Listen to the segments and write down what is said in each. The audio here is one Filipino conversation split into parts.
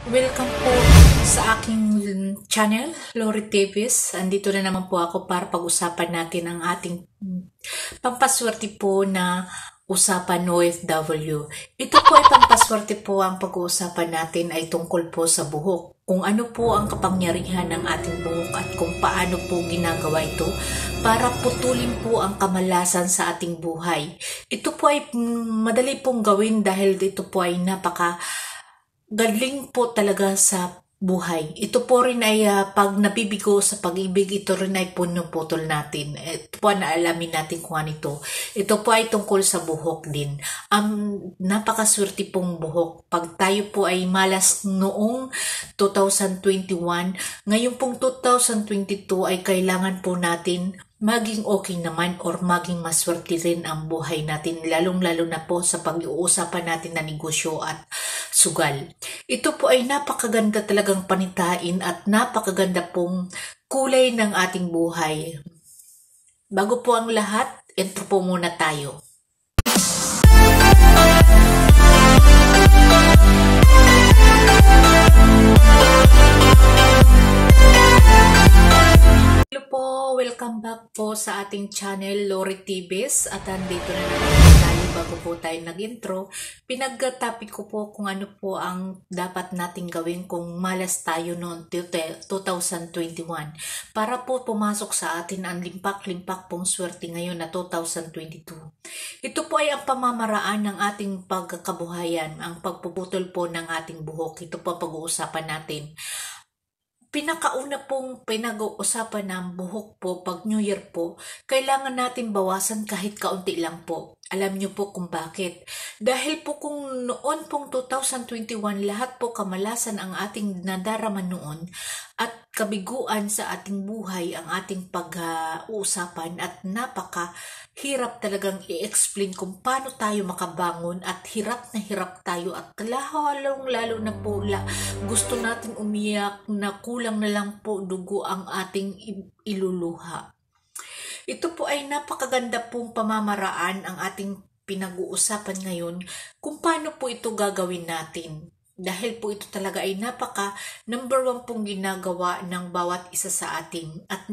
Welcome po sa aking channel, Lori Davis. Andito na naman po ako para pag-usapan natin ang ating pampaswerte po na usapan OFW. Ito po ay pampaswerte po, ang pag-uusapan natin ay tungkol po sa buhok. Kung ano po ang kapangyarihan ng ating buhok at kung paano po ginagawa ito para putulin po ang kamalasan sa ating buhay. Ito po ay madali pong gawin dahil dito po ay galing po talaga sa buhay. Ito po rin ay pag nabibigo sa pag-ibig, ito rin ay punuputol natin. Ito po naalamin natin kung ano ito. Ito po ay tungkol sa buhok din. Napakaswerte pong buhok. Pag tayo po ay malas noong 2021, ngayon pong 2022 ay kailangan po natin maging okay naman or maging maswerte rin ang buhay natin, lalong-lalo na po sa pag-uusapan natin na negosyo at sugal. Ito po ay napakaganda talagang panitain at napakaganda pong kulay ng ating buhay. Bago po ang lahat, intro po muna tayo. Hello po, welcome back po sa ating channel, Lori Tibes. At andito na naman tayo bago po tayo nag-intro. Pinag-topic ko po kung ano po ang dapat nating gawin kung malas tayo noong 2021. Para po pumasok sa atin ang limpak-limpak pong swerte ngayon na 2022. Ito po ay ang pamamaraan ng ating pagkakabuhayan, ang pagpuputol po ng ating buhok. Ito po pag-uusapan natin. Pinakauna pong pinag-uusapan ng buhok po pag New Year po, kailangan natin bawasan kahit kaunti lang po. Alam niyo po kung bakit. Dahil po kung noon pong 2021 lahat po kamalasan ang ating nadarama noon at kabiguan sa ating buhay ang ating pag-uusapan at napakahirap talagang i-explain kung paano tayo makabangon at hirap na hirap tayo at lalong-lalo na po gusto natin umiyak na kulang na lang po dugo ang ating iluluha. Ito po ay napakaganda pong pamamaraan ang ating pinag-uusapan ngayon kung paano po ito gagawin natin. Dahil po ito talaga ay number one pong ginagawa ng bawat isa sa atin at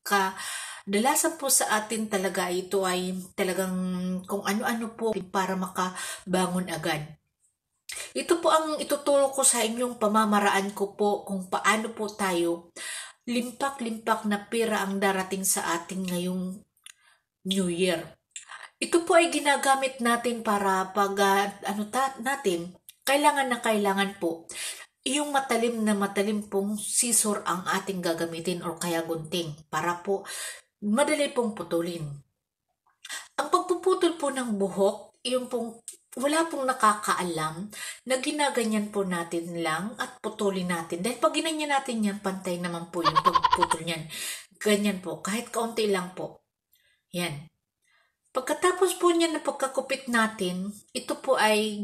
kadalasan po sa atin talaga ito ay talagang kung ano-ano po para makabangon agad. Ito po ang ituturo ko sa inyong pamamaraan ko po kung paano po tayo limpak-limpak na pera ang darating sa ating ngayong New Year. Ito po ay ginagamit natin para pag natin, kailangan na kailangan po yung matalim pong scissor ang ating gagamitin o kaya gunting para po madali pong putulin. Ang pagpuputol po ng buhok, yung pong wala pong nakakaalam na ginaganyan po natin lang at putulin natin. Dahil pag ginanyan natin yan, pantay naman po yung pagputol niyan. Ganyan po, kahit kaunti lang po. Yan. Pagkatapos po niyan na pagkakupit natin, ito po ay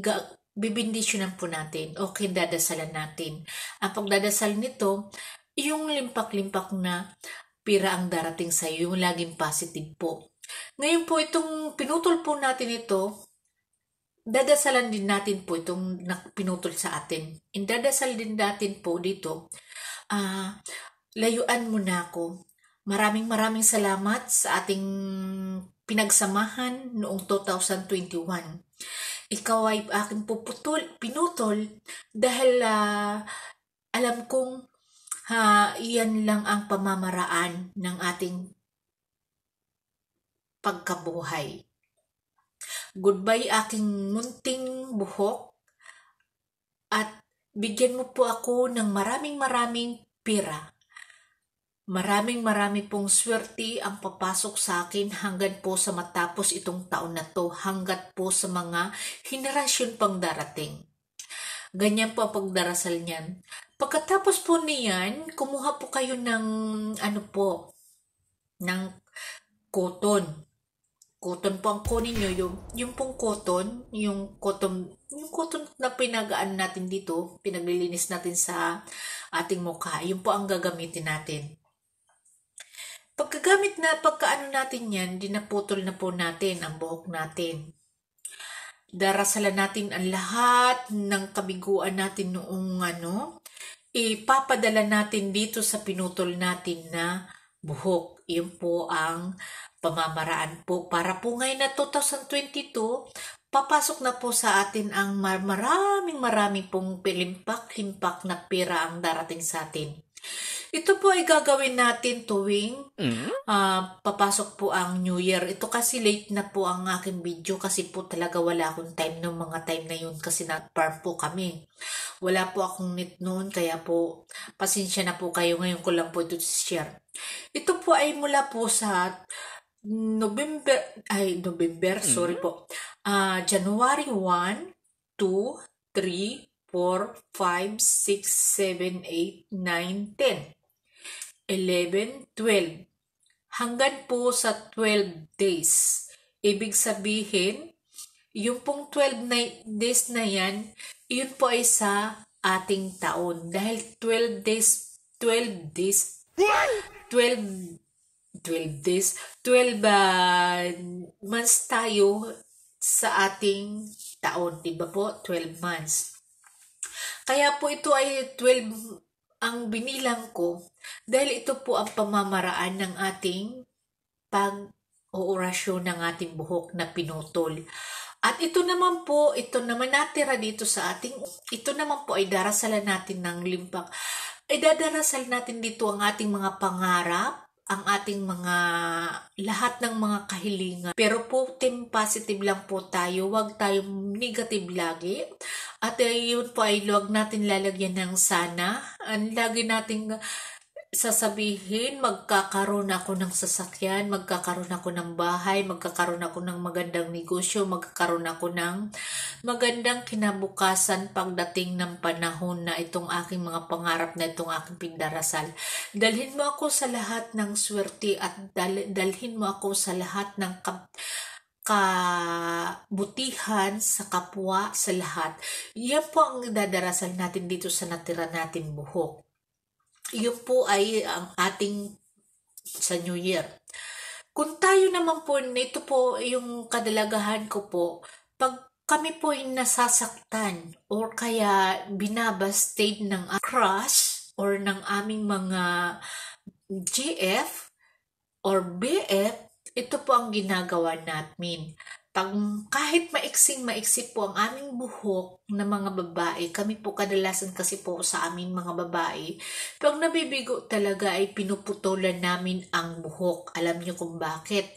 bibindisyonan po natin. Okay, dadasalan natin. Ang pagdadasal nito, yung limpak-limpak na pira ang darating sa iyo, yung laging positive po. Ngayon po, itong pinutol po natin ito, dadasalan din natin po itong pinutol sa atin. Indadasal din natin po dito, layuan mo na ako. Maraming salamat sa ating pinagsamahan noong 2021. Ikaw ay aking pinutol dahil alam kong iyan lang ang pamamaraan ng ating pagkabuhay. Goodbye aking munting buhok at bigyan mo po ako ng maraming pera. Maraming pong swerte ang papasok sa akin hanggang po sa matapos itong taon na to, hanggat po sa mga henerasyon pang darating. Ganyan po ang pagdarasal niyan. Pagkatapos po niyan, kumuha po kayo ng ng cotton. Cotton po ang kunin nyo, yung pong cotton, yung cotton na pinagaan natin dito, pinaglilinis natin sa ating mukha, yun po ang gagamitin natin. Pagkaano natin yan, dinaputol na po natin ang buhok natin. darasalan natin ang lahat ng kabiguan natin noong ipapadala natin dito sa pinutol natin na buhok. Yun po ang pamamaraan po para po ngayon na 2022, papasok na po sa atin ang maraming pong pilimpak-limpak na pera ang darating sa atin. Ito po ay gagawin natin tuwing papasok po ang New Year. Ito kasi late na po ang aking video kasi po talaga wala akong time ng mga time na yun kasi na-farm po kami. Wala po akong net noon kaya po pasensya na po kayo, ngayon ko lang po ito share. Ito po ay mula po sa January 1, 2, 3, 4, 5, 6, 7, 8, 9, 10, 11, 12. Hanggang po sa 12 days. Ibig sabihin, yung pong 12 days na yan, yun po ay sa ating taon. Dahil 12 months tayo sa ating taon. Diba po? 12 months. Kaya po ito ay 12 ang binilang ko dahil ito po ang pamamaraan ng ating pag-oorasyon ng ating buhok na pinutol. At ito naman natira dito sa ito naman po ay darasalan natin ng limpak. Idadarasalan natin dito ang ating mga pangarap, ang ating lahat ng mga kahilingan. Pero po, positive lang po tayo, huwag tayong negative lagi. At yun po ay huwag natin lalagyan ng sana. Ang lagi nating sasabihin, magkakaroon ako ng sasakyan, magkakaroon ako ng bahay, magkakaroon ako ng magandang negosyo, magkakaroon ako ng magandang kinabukasan pagdating ng panahon na itong aking mga pangarap na itong aking pindarasal. Dalhin mo ako sa lahat ng swerte at dalhin mo ako sa lahat ng kabutihan sa kapwa, sa lahat. Yan po ang dadarasal natin dito sa natira natin buhok. Yun po ay ang ating sa New Year. Kung tayo naman po, ito po yung kadalagahan ko po, pag kami po ay nasasaktan or kaya binabastate ng crush or ng aming mga GF or BF, ito po ang ginagawa namin. Kahit maiksi po ang aming buhok na mga babae, kami po kadalasan kasi po sa aming mga babae, pag nabibigo talaga ay pinuputulan namin ang buhok. Alam niyo kung bakit?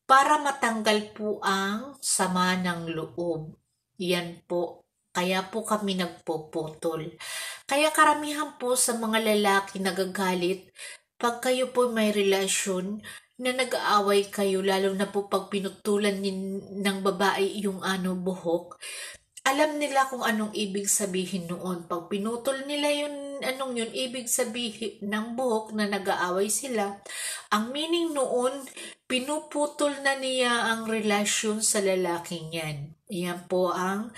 Para matanggal po ang sama ng loob. Yan po. Kaya po kami nagpuputol. Kaya karamihan po sa mga lalaki nagagalit pag kayo po may relasyon na nag-aaway kayo, lalo na po pag pinutulan ng babae yung buhok, alam nila kung anong ibig sabihin noon. Pag pinutol nila yun, ibig sabihin ng buhok na nag-aaway sila. Ang meaning noon, pinuputol na niya ang relasyon sa lalaking yan. Yan po ang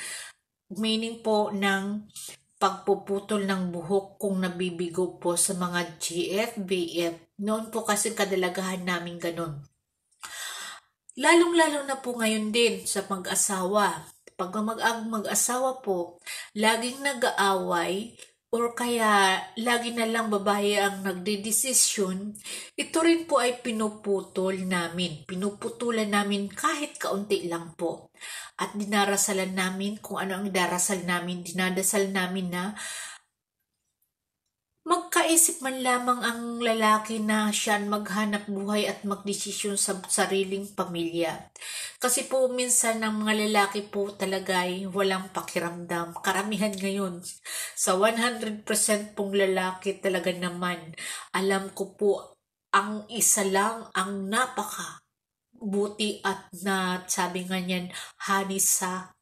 meaning po ng pagpuputol ng buhok kung nabibigo po sa mga GF, BF. Noon po kasi kadalagahan namin ganun. Lalong-lalo na po ngayon din sa mag-asawa. Pag mag-asawa po, laging nag-aaway or kaya lagi na lang babae ang nagdedesisyon, ito rin po ay pinuputol namin. Pinuputulan namin kahit kaunti lang po. At dinarasalan namin kung ano ang darasal namin. Dinadasal namin na magkaisip man lamang ang lalaki na siya maghanap buhay at magdesisyon sa sariling pamilya. Kasi po minsan ang mga lalaki po talaga ay walang pakiramdam. Karamihan ngayon, sa 100% pong lalaki talaga naman, alam ko po ang isa lang ang buti at na sabi nga niyan, hanis sa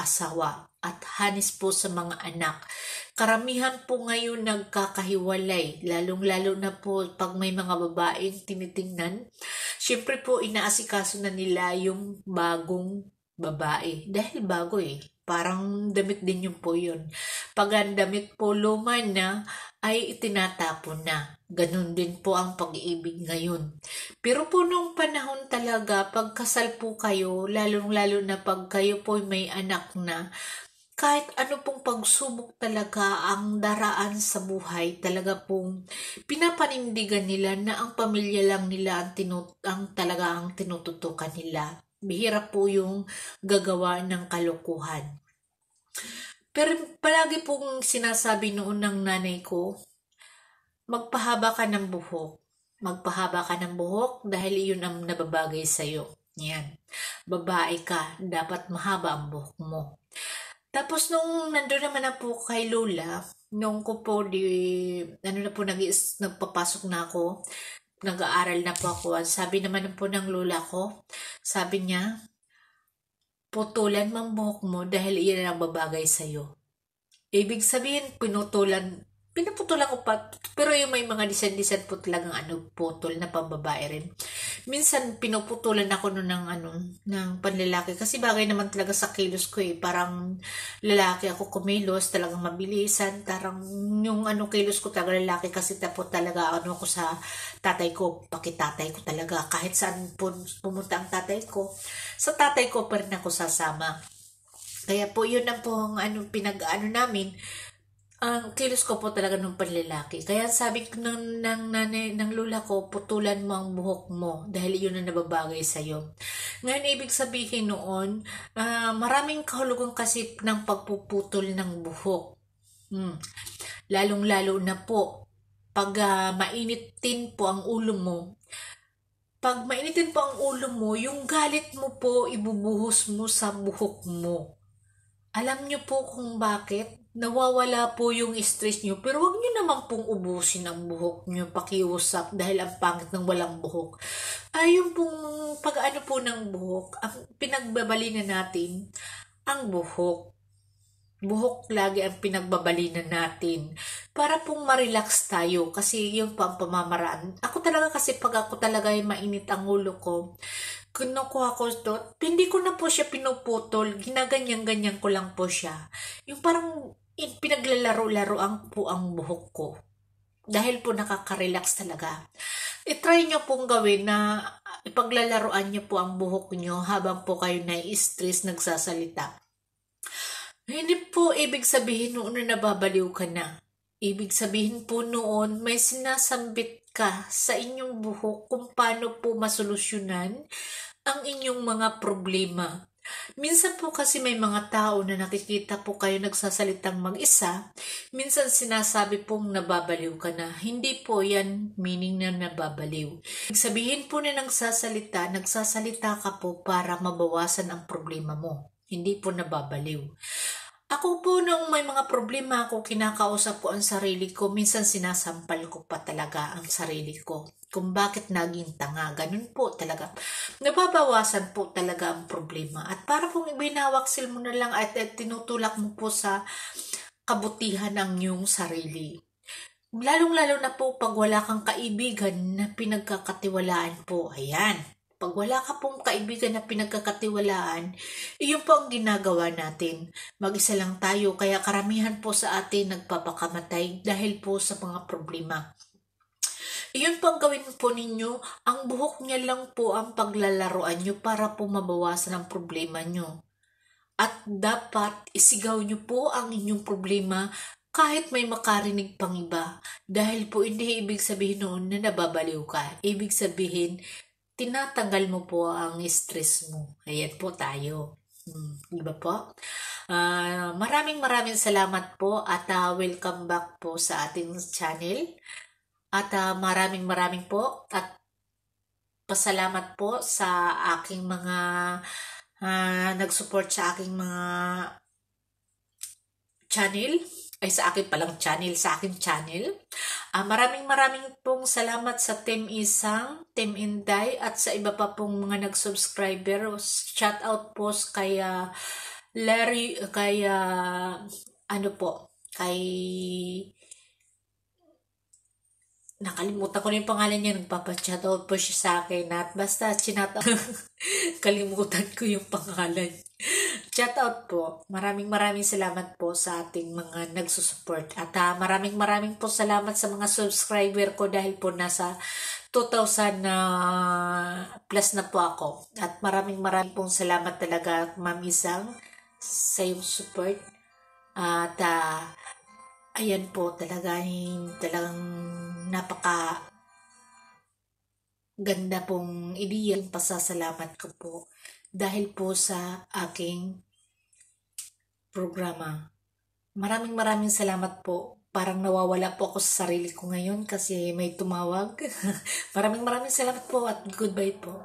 asawa at hanis po sa mga anak. Karamihan po ngayon nagkakahiwalay, lalong-lalo na po pag may mga babaeng tinitingnan. Siyempre po inaasikaso na nila yung bagong babae. Dahil bago parang damit din yung po yun. Pag ang damit po luma na, ay itinatapon na. Ganun din po ang pag-ibig ngayon. Pero po nung panahon talaga, pagkasal po kayo, lalong-lalo na pag kayo po may anak na, kahit ano pong pagsubok talaga ang daraan sa buhay, talaga pong pinapanindigan nila na ang pamilya lang nila ang tinututukan nila. Bihira po yung gagawa ng kalokohan. Pero palagi pong sinasabi noon ng nanay ko, magpahaba ka ng buhok. Magpahaba ka ng buhok dahil iyon ang nababagay sa'yo. Yan. Babae ka, dapat mahaba ang buhok mo. Tapos nung nandun naman na po kay Lola, nung ko po nagpapasok na ako, nag-aaral na po ako, sabi naman po ng Lola ko, sabi niya, putulan mo ang buhok mo dahil iyan ang babagay sa'yo. Ibig sabihin, pinaputulan ko pa, pero yung may mga design po talagang putol na pambabae rin. Minsan, pinuputulan ako nun ng panlalaki, kasi bagay naman talaga sa kilos ko parang lalaki ako kumilos, talagang mabilisan, tarang yung kilos ko talaga lalaki, kasi talaga ako sa tatay ko, pakitatay ko talaga, kahit saan pumunta ang tatay ko, sa tatay ko pa rin ako sasama. Kaya po, yun na po ang namin, ang kilos ko po talaga ng panlalaki. Kaya sabi ko ng lola ko, putulan mo ang buhok mo dahil yun ang nababagay sa'yo. Ngayon, ibig sabihin noon, maraming kahulugan kasi ng pagpuputol ng buhok. Lalong-lalo na po, pag mainitin po ang ulo mo, pag mainitin po ang ulo mo, yung galit mo po, ibubuhos mo sa buhok mo. Alam nyo po kung bakit? Nawawala po yung stress nyo, pero wag nyo naman pong ubusin ang buhok nyo, pakiusap, dahil ang pangit ng walang buhok. Ayun pong pag po ng buhok, ang pinagbabalina natin, ang buhok. Buhok lagi ang pinagbabalinan natin para pong ma-relax tayo, kasi yun pa ang pamamaraan. Ako talaga kasi pag ako talaga ay mainit ang ulo ko, kinukuha ko ito, hindi ko na po siya pinuputol, ginaganyan-ganyan ko lang po siya. Yung parang pinaglalaro-laroan po ang buhok ko. Dahil po nakaka-relax talaga. I-try nyo pong gawin na ipaglalaroan nyo po ang buhok nyo habang po kayo na-stress nagsasalita. Hindi po ibig sabihin noon na nababaliw ka na. Ibig sabihin po noon may sinasambit ka sa inyong buhok kung paano po masolusyonan ang inyong mga problema. Minsan po kasi may mga tao na nakikita po kayo nagsasalitang mag-isa, minsan sinasabi pong nababaliw ka na. Hindi po yan meaning na nababaliw. Ibig sabihin po na nagsasalita ka po para mabawasan ang problema mo. Hindi po nababaliw. Ako po nung may mga problema ako, kinakausap ko ang sarili ko, minsan sinasampal ko pa talaga ang sarili ko. Kung bakit naging tanga, ganun po talaga. Nababawasan po talaga ang problema. At para pong ibinawaksil mo na lang at tinutulak mo po sa kabutihan ng iyong sarili. Lalong-lalo na po pag wala kang kaibigan na pinagkakatiwalaan po. Ayan. Pag wala ka pong kaibigan na pinagkakatiwalaan, iyon po ang ginagawa natin. Mag-isa lang tayo, kaya karamihan po sa atin nagpapakamatay dahil po sa mga problema. Iyon po ang gawin po ninyo, ang buhok niya lang po ang paglalaroan nyo para po mabawasan ang problema nyo. At dapat isigaw nyo po ang inyong problema kahit may makarinig pang iba. Dahil po hindi ibig sabihin noon na nababaliw ka. Ibig sabihin, tinatanggal mo po ang stress mo. Ayan po tayo. Diba po? Maraming salamat po at welcome back po sa ating channel. At maraming po at pasalamat po sa aking mga nag-support sa aking mga channel. Ay sa akin palang channel, sa aking channel. Maraming pong salamat sa Team Isang, Team Inday, at sa iba pa pong mga nag-subscriber. Shout out po kay Larry, kay nakalimutan ko na yung pangalan niya, nagpapa-chat out po siya sa akin at basta chinata kalimutan ko yung pangalan. Shout out po. Maraming salamat po sa ating mga nagsusupport. At maraming po salamat sa mga subscriber ko dahil po nasa 2,000 na plus na po ako. At maraming pong salamat talaga, Ma'am Isang, sa iyong support. At ayan po, talagang napaka ganda pong ideya. Pasasalamat ko po dahil po sa aking programa. Maraming salamat po. Parang nawawala po ako sa sarili ko ngayon kasi may tumawag. Maraming salamat po at goodbye po.